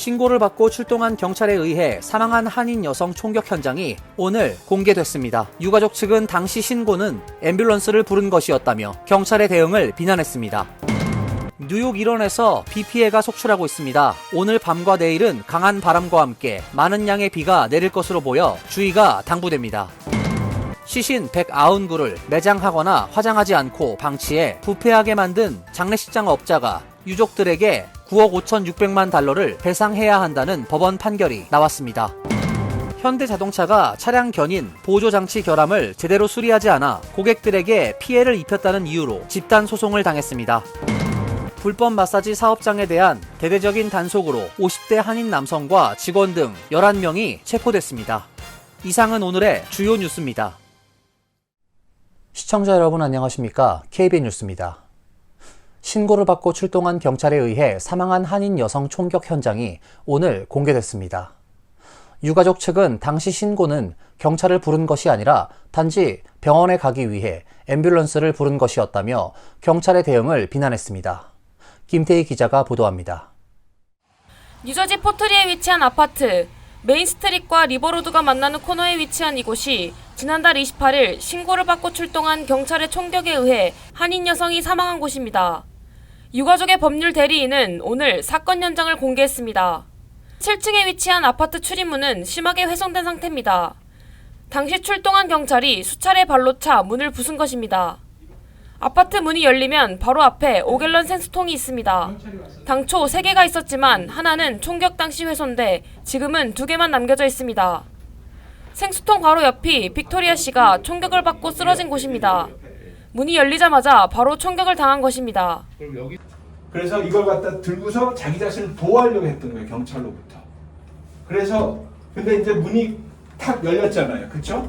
신고를 받고 출동한 경찰에 의해 사망한 한인 여성 총격 현장이 오늘 공개됐습니다. 유가족 측은 당시 신고는 앰뷸런스를 부른 것이었다며 경찰의 대응을 비난했습니다. 뉴욕 일원에서 비 피해가 속출하고 있습니다. 오늘 밤과 내일은 강한 바람과 함께 많은 양의 비가 내릴 것으로 보여 주의가 당부됩니다. 시신 190구를 매장하거나 화장하지 않고 방치해 부패하게 만든 장례식장 업자가 유족들에게 9억 5,600만 달러를 배상해야 한다는 법원 판결이 나왔습니다. 현대자동차가 차량 견인, 보조장치 결함을 제대로 수리하지 않아 고객들에게 피해를 입혔다는 이유로 집단 소송을 당했습니다. 불법 마사지 사업장에 대한 대대적인 단속으로 50대 한인 남성과 직원 등 11명이 체포됐습니다. 이상은 오늘의 주요 뉴스입니다. 시청자 여러분 안녕하십니까? KBN 뉴스입니다. 신고를 받고 출동한 경찰에 의해 사망한 한인 여성 총격 현장이 오늘 공개됐습니다. 유가족 측은 당시 신고는 경찰을 부른 것이 아니라 단지 병원에 가기 위해 앰뷸런스를 부른 것이었다며 경찰의 대응을 비난했습니다. 김태희 기자가 보도합니다. 뉴저지 포트리에 위치한 아파트, 메인스트릿과 리버로드가 만나는 코너에 위치한 이곳이 지난달 28일 신고를 받고 출동한 경찰의 총격에 의해 한인 여성이 사망한 곳입니다. 유가족의 법률 대리인은 오늘 사건 현장을 공개했습니다. 7층에 위치한 아파트 출입문은 심하게 훼손된 상태입니다. 당시 출동한 경찰이 수차례 발로 차 문을 부순 것입니다. 아파트 문이 열리면 바로 앞에 5갤런 생수통이 있습니다. 당초 3개가 있었지만 하나는 총격 당시 훼손돼 지금은 2개만 남겨져 있습니다. 생수통 바로 옆이 빅토리아 씨가 총격을 받고 쓰러진 곳입니다. 문이 열리자마자 바로 총격을 당한 것입니다. 그래서 이걸 갖다 들고서 자기 자신을 보호하려고 했던 거예요, 경찰로부터. 그래서 근데 이제 문이 탁 열렸잖아요, 그렇죠?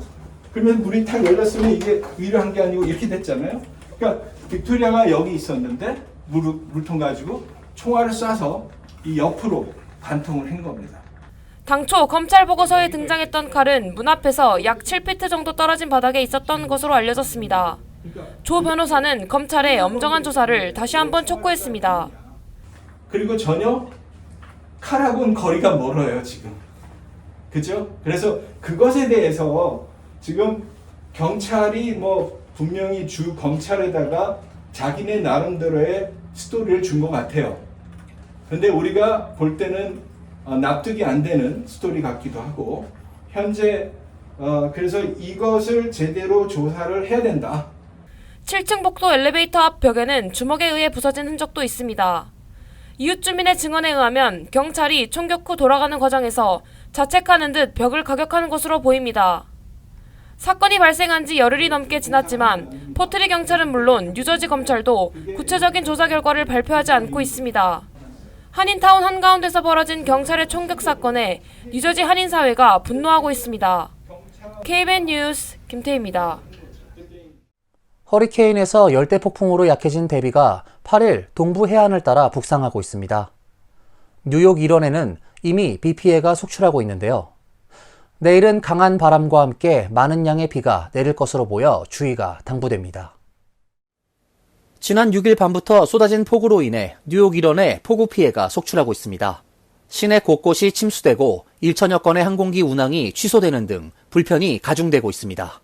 그러면 문이 탁 열렸으면 이게 위로 한 게 아니고 이렇게 됐잖아요. 그러니까 빅토리아가 여기 있었는데 물통 가지고 총알을 쏴서 이 옆으로 관통을 한 겁니다. 당초 검찰 보고서에 등장했던 칼은 문 앞에서 약 7피트 정도 떨어진 바닥에 있었던 것으로 알려졌습니다. 조 변호사는 검찰의 엄정한 조사를 다시 한번 촉구했습니다. 그리고 전혀 칼하고는 거리가 멀어요, 지금. 그죠? 그래서 그것에 대해서 지금 경찰이 분명히 주 검찰에다가 자기네 나름대로의 스토리를 준 것 같아요. 근데 우리가 볼 때는 납득이 안 되는 스토리 같기도 하고, 현재 그래서 이것을 제대로 조사를 해야 된다. 7층 복도 엘리베이터 앞 벽에는 주먹에 의해 부서진 흔적도 있습니다. 이웃 주민의 증언에 의하면 경찰이 총격 후 돌아가는 과정에서 자책하는 듯 벽을 가격하는 것으로 보입니다. 사건이 발생한 지 열흘이 넘게 지났지만 포트리 경찰은 물론 뉴저지 검찰도 구체적인 조사 결과를 발표하지 않고 있습니다. 한인타운 한가운데서 벌어진 경찰의 총격 사건에 뉴저지 한인 사회가 분노하고 있습니다. KBN 뉴스 김태희입니다. 허리케인에서 열대 폭풍으로 약해진 대비가 8일 동부 해안을 따라 북상하고 있습니다. 뉴욕 일원에는 이미 비 피해가 속출하고 있는데요. 내일은 강한 바람과 함께 많은 양의 비가 내릴 것으로 보여 주의가 당부됩니다. 지난 6일 밤부터 쏟아진 폭우로 인해 뉴욕 일원에 폭우 피해가 속출하고 있습니다. 시내 곳곳이 침수되고 1천여 건의 항공기 운항이 취소되는 등 불편이 가중되고 있습니다.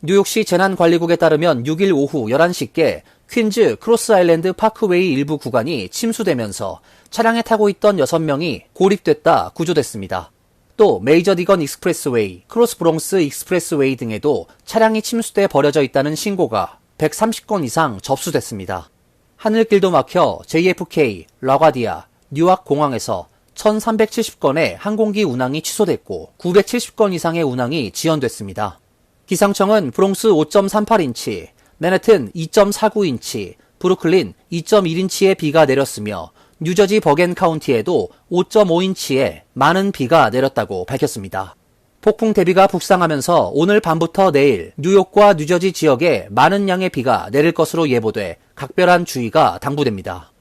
뉴욕시 재난관리국에 따르면 6일 오후 11시께 퀸즈 크로스 아일랜드 파크웨이 일부 구간이 침수되면서 차량에 타고 있던 6명이 고립됐다 구조됐습니다. 또 메이저 디건 익스프레스웨이, 크로스 브롱스 익스프레스웨이 등에도 차량이 침수돼 버려져 있다는 신고가 130건 이상 접수됐습니다. 하늘길도 막혀 JFK, 라과디아, 뉴악 공항에서 1370건의 항공기 운항이 취소됐고 970건 이상의 운항이 지연됐습니다. 기상청은 브롱스 5.38인치, 맨해튼 2.49인치, 브루클린 2.1인치의 비가 내렸으며 뉴저지 버겐 카운티에도 5.5인치의 많은 비가 내렸다고 밝혔습니다. 폭풍 대비가 북상하면서 오늘 밤부터 내일 뉴욕과 뉴저지 지역에 많은 양의 비가 내릴 것으로 예보돼 각별한 주의가 당부됩니다.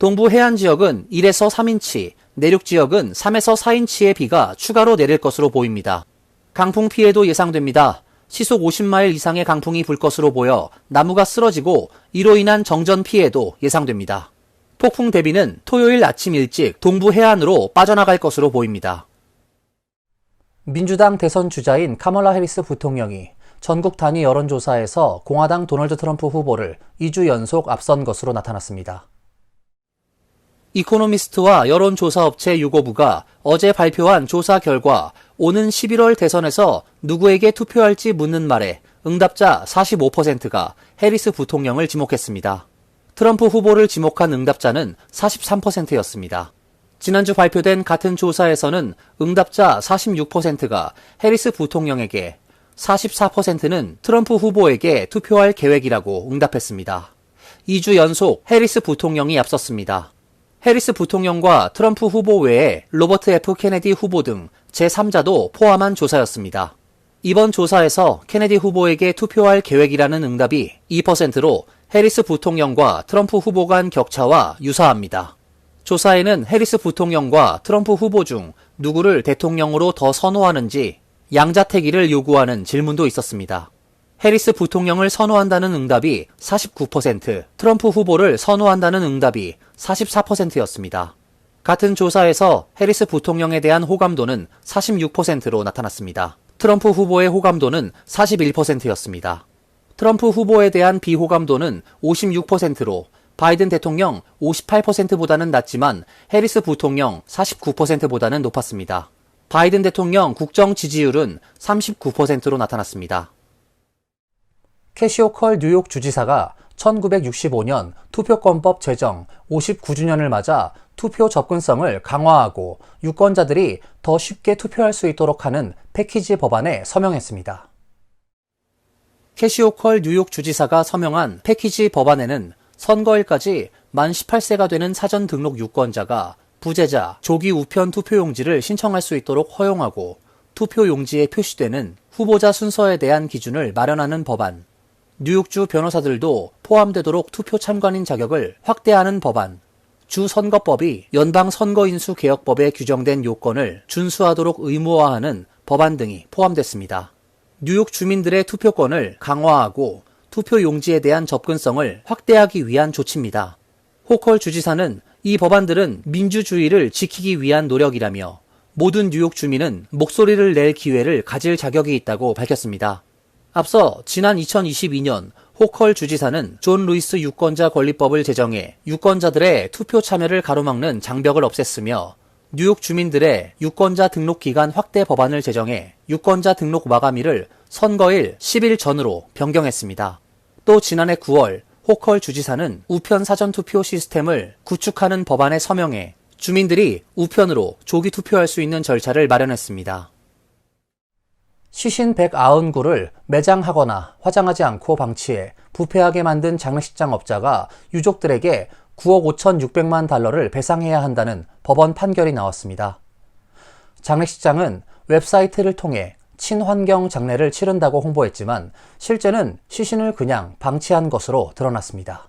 동부 해안 지역은 1에서 3인치, 내륙 지역은 3에서 4인치의 비가 추가로 내릴 것으로 보입니다. 강풍 피해도 예상됩니다. 시속 50마일 이상의 강풍이 불 것으로 보여 나무가 쓰러지고 이로 인한 정전 피해도 예상됩니다. 폭풍 대비는 토요일 아침 일찍 동부 해안으로 빠져나갈 것으로 보입니다. 민주당 대선 주자인 카멀라 해리스 부통령이 전국 단위 여론조사에서 공화당 도널드 트럼프 후보를 2주 연속 앞선 것으로 나타났습니다. 이코노미스트와 여론조사업체 유고부가 어제 발표한 조사 결과 오는 11월 대선에서 누구에게 투표할지 묻는 말에 응답자 45%가 해리스 부통령을 지목했습니다. 트럼프 후보를 지목한 응답자는 43%였습니다. 지난주 발표된 같은 조사에서는 응답자 46%가 해리스 부통령에게, 44%는 트럼프 후보에게 투표할 계획이라고 응답했습니다. 2주 연속 해리스 부통령이 앞섰습니다. 해리스 부통령과 트럼프 후보 외에 로버트 F. 케네디 후보 등 제3자도 포함한 조사였습니다. 이번 조사에서 케네디 후보에게 투표할 계획이라는 응답이 2%로 해리스 부통령과 트럼프 후보 간 격차와 유사합니다. 조사에는 해리스 부통령과 트럼프 후보 중 누구를 대통령으로 더 선호하는지 양자택일을 요구하는 질문도 있었습니다. 해리스 부통령을 선호한다는 응답이 49%, 트럼프 후보를 선호한다는 응답이 44%였습니다. 같은 조사에서 해리스 부통령에 대한 호감도는 46%로 나타났습니다. 트럼프 후보의 호감도는 41%였습니다. 트럼프 후보에 대한 비호감도는 56%로 바이든 대통령 58%보다는 낮지만 해리스 부통령 49%보다는 높았습니다. 바이든 대통령 국정 지지율은 39%로 나타났습니다. 캐시 호컬 뉴욕 주지사가 1965년 투표권법 제정 59주년을 맞아 투표 접근성을 강화하고 유권자들이 더 쉽게 투표할 수 있도록 하는 패키지 법안에 서명했습니다. 캐시 호컬 뉴욕 주지사가 서명한 패키지 법안에는 선거일까지 만 18세가 되는 사전 등록 유권자가 부재자, 조기 우편 투표용지를 신청할 수 있도록 허용하고 투표용지에 표시되는 후보자 순서에 대한 기준을 마련하는 법안, 뉴욕주 변호사들도 포함되도록 투표 참관인 자격을 확대하는 법안, 주 선거법이 연방 선거인수 개혁법에 규정된 요건을 준수하도록 의무화하는 법안 등이 포함됐습니다. 뉴욕 주민들의 투표권을 강화하고 투표용지에 대한 접근성을 확대하기 위한 조치입니다. 호컬 주지사는 이 법안들은 민주주의를 지키기 위한 노력이라며 모든 뉴욕 주민은 목소리를 낼 기회를 가질 자격이 있다고 밝혔습니다. 앞서 지난 2022년 호컬 주지사는 존 루이스 유권자 권리법을 제정해 유권자들의 투표 참여를 가로막는 장벽을 없앴으며 뉴욕 주민들의 유권자 등록 기간 확대 법안을 제정해 유권자 등록 마감일을 선거일 10일 전으로 변경했습니다. 또 지난해 9월 호컬 주지사는 우편 사전투표 시스템을 구축하는 법안에 서명해 주민들이 우편으로 조기 투표할 수 있는 절차를 마련했습니다. 시신 190구를 매장하거나 화장하지 않고 방치해 부패하게 만든 장례식장 업자가 유족들에게 9억 5,600만 달러를 배상해야 한다는 법원 판결이 나왔습니다. 장례식장은 웹사이트를 통해 친환경 장례를 치른다고 홍보했지만 실제는 시신을 그냥 방치한 것으로 드러났습니다.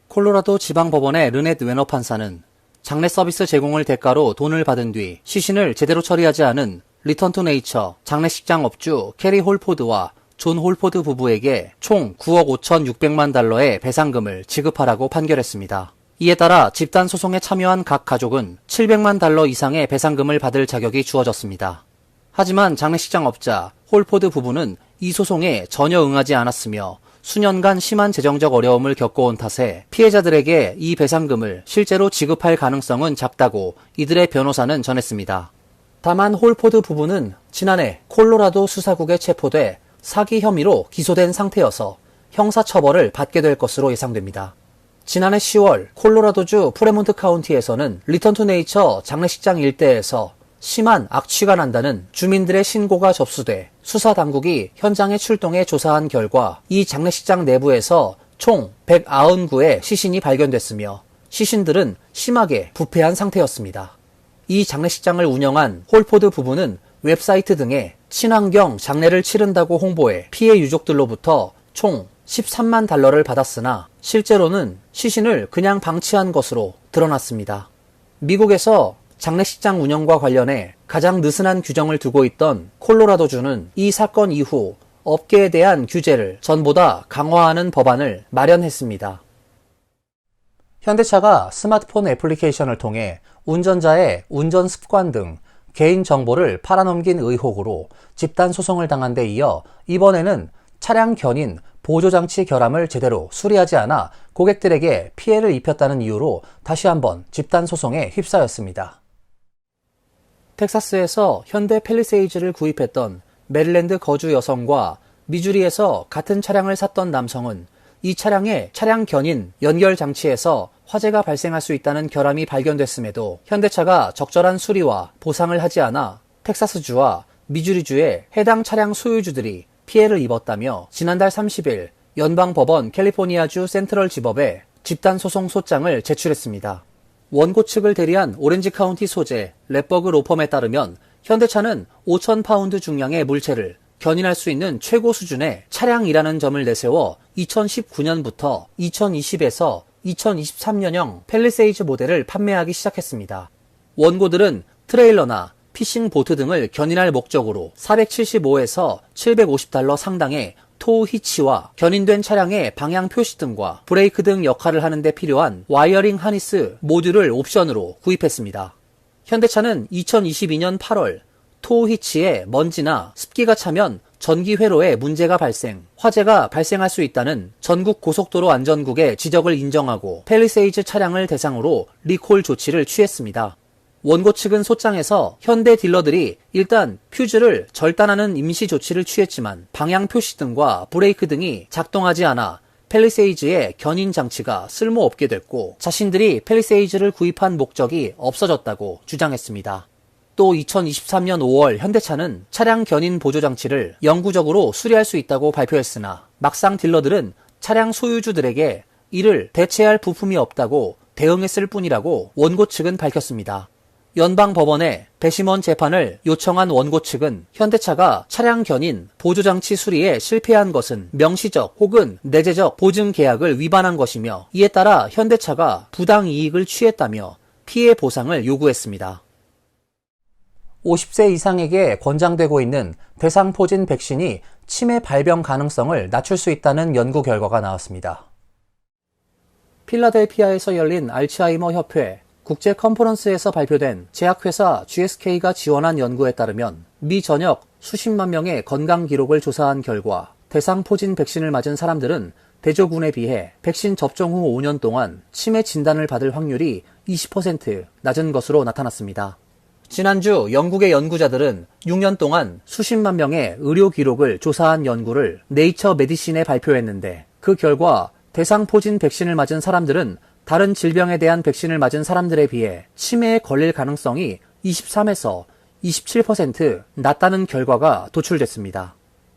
콜로라도 지방법원의 르넷 웨너 판사는 장례 서비스 제공을 대가로 돈을 받은 뒤 시신을 제대로 처리하지 않은 리턴 투 네이처 장례식장 업주 캐리 홀포드와 존 홀포드 부부에게 총 9억 5,600만 달러의 배상금을 지급하라고 판결했습니다. 이에 따라 집단 소송에 참여한 각 가족은 700만 달러 이상의 배상금을 받을 자격이 주어졌습니다. 하지만 장례식장 업자 홀포드 부부는 이 소송에 전혀 응하지 않았으며 수년간 심한 재정적 어려움을 겪어온 탓에 피해자들에게 이 배상금을 실제로 지급할 가능성은 작다고 이들의 변호사는 전했습니다. 다만 홀포드 부부는 지난해 콜로라도 수사국에 체포돼 사기 혐의로 기소된 상태여서 형사처벌을 받게 될 것으로 예상됩니다. 지난해 10월 콜로라도주 프레몬트 카운티에서는 리턴 투 네이처 장례식장 일대에서 심한 악취가 난다는 주민들의 신고가 접수돼 수사당국이 현장에 출동해 조사한 결과 이 장례식장 내부에서 총 190구의 시신이 발견됐으며 시신들은 심하게 부패한 상태였습니다. 이 장례식장을 운영한 홀포드 부부는 웹사이트 등에 친환경 장례를 치른다고 홍보해 피해 유족들로부터 총 13만 달러를 받았으나 실제로는 시신을 그냥 방치한 것으로 드러났습니다. 미국에서 장례식장 운영과 관련해 가장 느슨한 규정을 두고 있던 콜로라도주는 이 사건 이후 업계에 대한 규제를 전보다 강화하는 법안을 마련했습니다. 현대차가 스마트폰 애플리케이션을 통해 운전자의 운전 습관 등 개인 정보를 팔아넘긴 의혹으로 집단 소송을 당한 데 이어 이번에는 차량 견인 보조장치 결함을 제대로 수리하지 않아 고객들에게 피해를 입혔다는 이유로 다시 한번 집단 소송에 휩싸였습니다. 텍사스에서 현대 팰리세이즈를 구입했던 메릴랜드 거주 여성과 미주리에서 같은 차량을 샀던 남성은 이 차량의 차량 견인 연결 장치에서 화재가 발생할 수 있다는 결함이 발견됐음에도 현대차가 적절한 수리와 보상을 하지 않아 텍사스주와 미주리주의 해당 차량 소유주들이 피해를 입었다며 지난달 30일 연방법원 캘리포니아주 센트럴지법에 집단소송 소장을 제출했습니다. 원고 측을 대리한 오렌지 카운티 소재 랩버그 로펌에 따르면 현대차는 5,000파운드 중량의 물체를 견인할 수 있는 최고 수준의 차량이라는 점을 내세워 2019년부터 2020에서 2023년형 팰리세이즈 모델을 판매하기 시작했습니다. 원고들은 트레일러나 피싱 보트 등을 견인할 목적으로 475에서 750달러 상당의 토우 히치와 견인된 차량의 방향 표시 등과 브레이크 등 역할을 하는 데 필요한 와이어링 하니스 모듈을 옵션으로 구입했습니다. 현대차는 2022년 8월 토우 히치에 먼지나 습기가 차면 전기 회로에 문제가 발생, 화재가 발생할 수 있다는 전국 고속도로 안전국의 지적을 인정하고 팰리세이즈 차량을 대상으로 리콜 조치를 취했습니다. 원고 측은 소장에서 현대 딜러들이 일단 퓨즈를 절단하는 임시 조치를 취했지만 방향 표시 등과 브레이크 등이 작동하지 않아 팰리세이즈의 견인 장치가 쓸모없게 됐고 자신들이 팰리세이즈를 구입한 목적이 없어졌다고 주장했습니다. 또 2023년 5월 현대차는 차량 견인 보조 장치를 영구적으로 수리할 수 있다고 발표했으나 막상 딜러들은 차량 소유주들에게 이를 대체할 부품이 없다고 대응했을 뿐이라고 원고 측은 밝혔습니다. 연방법원에 배심원 재판을 요청한 원고 측은 현대차가 차량 견인 보조장치 수리에 실패한 것은 명시적 혹은 내재적 보증 계약을 위반한 것이며 이에 따라 현대차가 부당 이익을 취했다며 피해 보상을 요구했습니다. 50세 이상에게 권장되고 있는 대상포진 백신이 치매 발병 가능성을 낮출 수 있다는 연구 결과가 나왔습니다. 필라델피아에서 열린 알츠하이머 협회 국제 컨퍼런스에서 발표된 제약회사 GSK가 지원한 연구에 따르면 미 전역 수십만 명의 건강 기록을 조사한 결과 대상포진 백신을 맞은 사람들은 대조군에 비해 백신 접종 후 5년 동안 치매 진단을 받을 확률이 20% 낮은 것으로 나타났습니다. 지난주 영국의 연구자들은 6년 동안 수십만 명의 의료 기록을 조사한 연구를 네이처 메디신에 발표했는데 그 결과 대상포진 백신을 맞은 사람들은 다른 질병에 대한 백신을 맞은 사람들에 비해 치매에 걸릴 가능성이 23에서 27% 낮다는 결과가 도출됐습니다.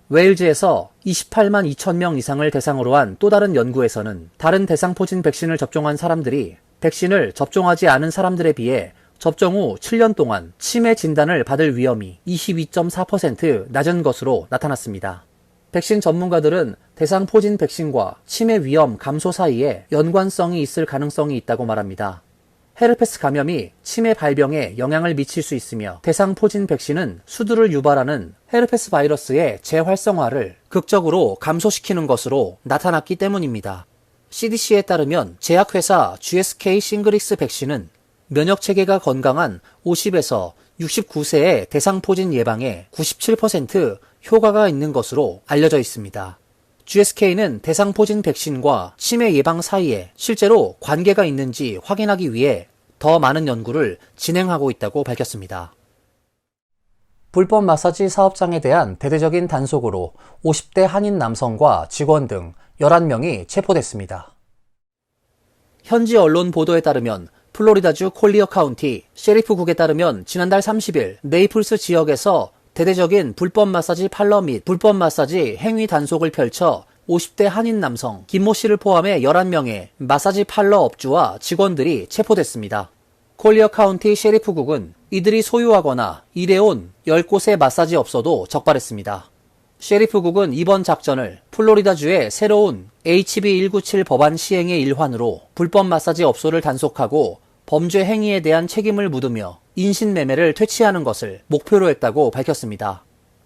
웨일즈에서 28만 2천 명 이상을 대상으로 한 또 다른 연구에서는 다른 대상포진 백신을 접종한 사람들이 백신을 접종하지 않은 사람들에 비해 접종 후 7년 동안 치매 진단을 받을 위험이 22.4% 낮은 것으로 나타났습니다. 백신 전문가들은 대상포진 백신과 치매 위험 감소 사이에 연관성이 있을 가능성이 있다고 말합니다. 헤르페스 감염이 치매 발병에 영향을 미칠 수 있으며 대상포진 백신은 수두를 유발하는 헤르페스 바이러스의 재활성화를 극적으로 감소시키는 것으로 나타났기 때문입니다. CDC에 따르면 제약회사 GSK 싱글릭스 백신은 면역체계가 건강한 50에서 69세의 대상포진 예방에 97% 효과가 있는 것으로 알려져 있습니다. GSK는 대상포진 백신과 치매 예방 사이에 실제로 관계가 있는지 확인하기 위해 더 많은 연구를 진행하고 있다고 밝혔습니다. 불법 마사지 사업장에 대한 대대적인 단속으로 50대 한인 남성과 직원 등 11명이 체포됐습니다. 현지 언론 보도에 따르면 플로리다주 콜리어 카운티 셰리프국에 따르면 지난달 30일 네이플스 지역에서 대대적인 불법 마사지 팔러 및 불법 마사지 행위 단속을 펼쳐 50대 한인 남성 김모 씨를 포함해 11명의 마사지 팔러 업주와 직원들이 체포됐습니다. 콜리어 카운티 셰리프국은 이들이 소유하거나 일해온 10곳의 마사지 업소도 적발했습니다. 셰리프국은 이번 작전을 플로리다주의 새로운 HB197 법안 시행의 일환으로 불법 마사지 업소를 단속하고 범죄 행위에 대한 책임을 묻으며 인신매매를 퇴치하는 것을 목표로 했다고 밝혔습니다.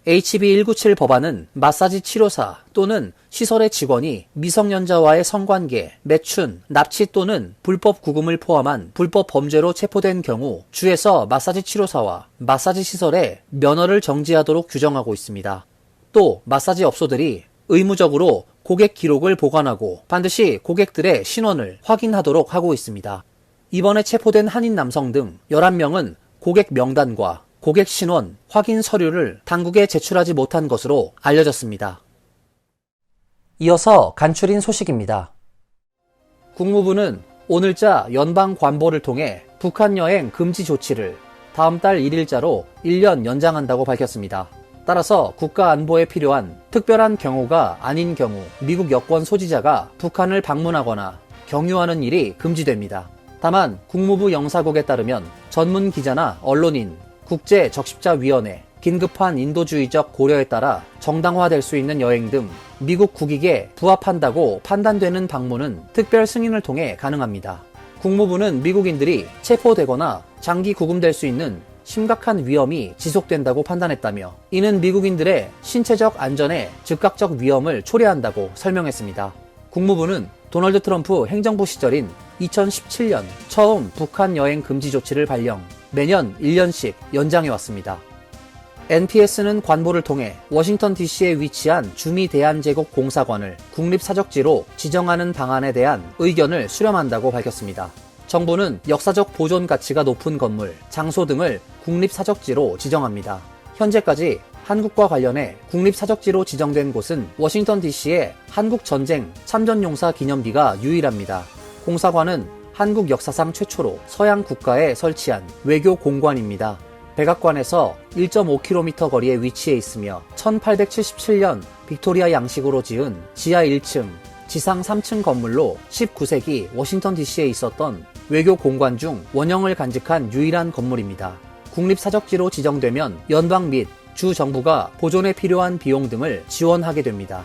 HB197 법안은 마사지 치료사 또는 시설의 직원이 미성년자와의 성관계, 매춘, 납치 또는 불법 구금을 포함한 불법 범죄로 체포된 경우 주에서 마사지 치료사와 마사지 시설의 면허를 정지하도록 규정하고 있습니다. 또 마사지 업소들이 의무적으로 고객 기록을 보관하고 반드시 고객들의 신원을 확인하도록 하고 있습니다. 이번에 체포된 한인 남성 등 11명은 고객 명단과 고객 신원 확인 서류를 당국에 제출하지 못한 것으로 알려졌습니다. 이어서 간추린 소식입니다. 국무부는 오늘자 연방 관보를 통해 북한 여행 금지 조치를 다음 달 1일자로 1년 연장한다고 밝혔습니다. 따라서 국가 안보에 필요한 특별한 경우가 아닌 경우 미국 여권 소지자가 북한을 방문하거나 경유하는 일이 금지됩니다. 다만 국무부 영사국에 따르면 전문 기자나 언론인, 국제적십자위원회, 긴급한 인도주의적 고려에 따라 정당화될 수 있는 여행 등 미국 국익에 부합한다고 판단되는 방문은 특별 승인을 통해 가능합니다. 국무부는 미국인들이 체포되거나 장기 구금될 수 있는 심각한 위험이 지속된다고 판단했다며 이는 미국인들의 신체적 안전에 즉각적 위험을 초래한다고 설명했습니다. 국무부는 도널드 트럼프 행정부 시절인 2017년 처음 북한 여행 금지 조치를 발령, 매년 1년씩 연장해왔습니다. NPS는 관보를 통해 워싱턴 DC에 위치한 주미대한제국 공사관을 국립사적지로 지정하는 방안에 대한 의견을 수렴한다고 밝혔습니다. 정부는 역사적 보존 가치가 높은 건물, 장소 등을 국립사적지로 지정합니다. 현재까지 한국과 관련해 국립사적지로 지정된 곳은 워싱턴 DC의 한국전쟁 참전용사 기념비가 유일합니다. 공사관은 한국 역사상 최초로 서양 국가에 설치한 외교 공관입니다. 백악관에서 1.5km 거리에 위치해 있으며 1877년 빅토리아 양식으로 지은 지하 1층, 지상 3층 건물로 19세기 워싱턴 DC에 있었던 외교 공관 중 원형을 간직한 유일한 건물입니다. 국립사적지로 지정되면 연방 및 주 정부가 보존에 필요한 비용 등을 지원하게 됩니다.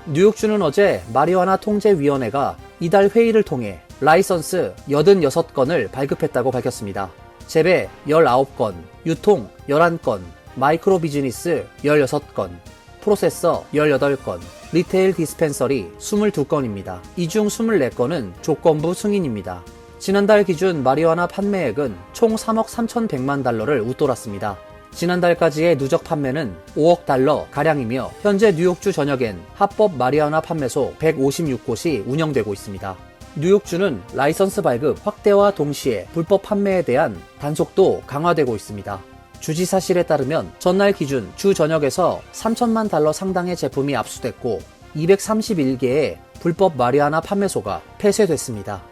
뉴욕주는 어제 마리화나 통제위원회가 이달 회의를 통해 라이선스 86건을 발급했다고 밝혔습니다. 재배 19건, 유통 11건, 마이크로 비즈니스 16건, 프로세서 18건, 리테일 디스펜서리 22건입니다. 이 중 24건은 조건부 승인입니다. 지난달 기준 마리화나 판매액은 총 3억 3,100만 달러를 웃돌았습니다. 지난달까지의 누적 판매는 5억 달러 가량이며 현재 뉴욕주 전역엔 합법 마리화나 판매소 156곳이 운영되고 있습니다. 뉴욕주는 라이선스 발급 확대와 동시에 불법 판매에 대한 단속도 강화되고 있습니다. 주지사실에 따르면 전날 기준 주 전역에서 3천만 달러 상당의 제품이 압수됐고 231개의 불법 마리화나 판매소가 폐쇄됐습니다.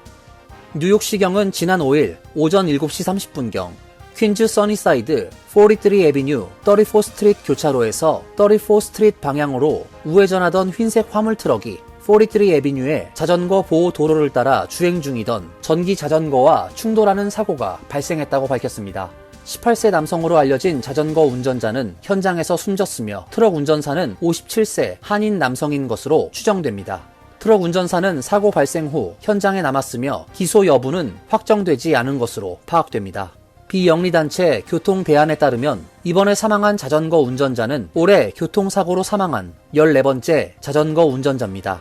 뉴욕시경은 지난 5일 오전 7시 30분경 퀸즈 써니사이드 43 애비뉴 34 스트리트 교차로에서 34 스트리트 방향으로 우회전하던 흰색 화물 트럭이 43 애비뉴의 자전거 보호 도로를 따라 주행 중이던 전기 자전거와 충돌하는 사고가 발생했다고 밝혔습니다. 18세 남성으로 알려진 자전거 운전자는 현장에서 숨졌으며 트럭 운전사는 57세 한인 남성인 것으로 추정됩니다. 트럭 운전사는 사고 발생 후 현장에 남았으며 기소 여부는 확정되지 않은 것으로 파악됩니다. 비영리단체 교통대안에 따르면 이번에 사망한 자전거 운전자는 올해 교통사고로 사망한 14번째 자전거 운전자입니다.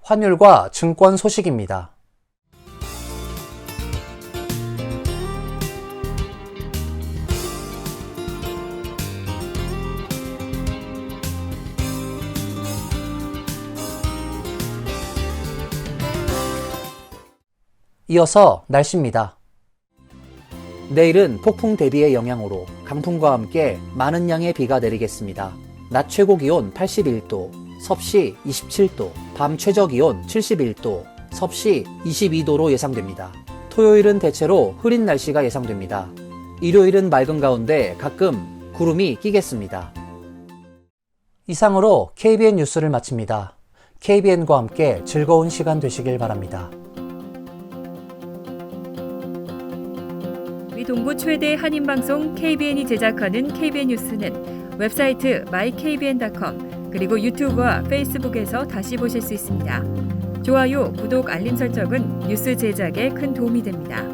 환율과 증권 소식입니다. 이어서 날씨입니다. 내일은 폭풍 대비의 영향으로 강풍과 함께 많은 양의 비가 내리겠습니다. 낮 최고 기온 81도, 섭씨 27도, 밤 최저 기온 71도, 섭씨 22도로 예상됩니다. 토요일은 대체로 흐린 날씨가 예상됩니다. 일요일은 맑은 가운데 가끔 구름이 끼겠습니다. 이상으로 KBN 뉴스를 마칩니다. KBN과 함께 즐거운 시간 되시길 바랍니다. 동부 최대 한인방송 KBN이 제작하는 KBN 뉴스는 웹사이트 mykbn.com 그리고 유튜브와 페이스북에서 다시 보실 수 있습니다. 좋아요, 구독, 알림 설정은 뉴스 제작에 큰 도움이 됩니다.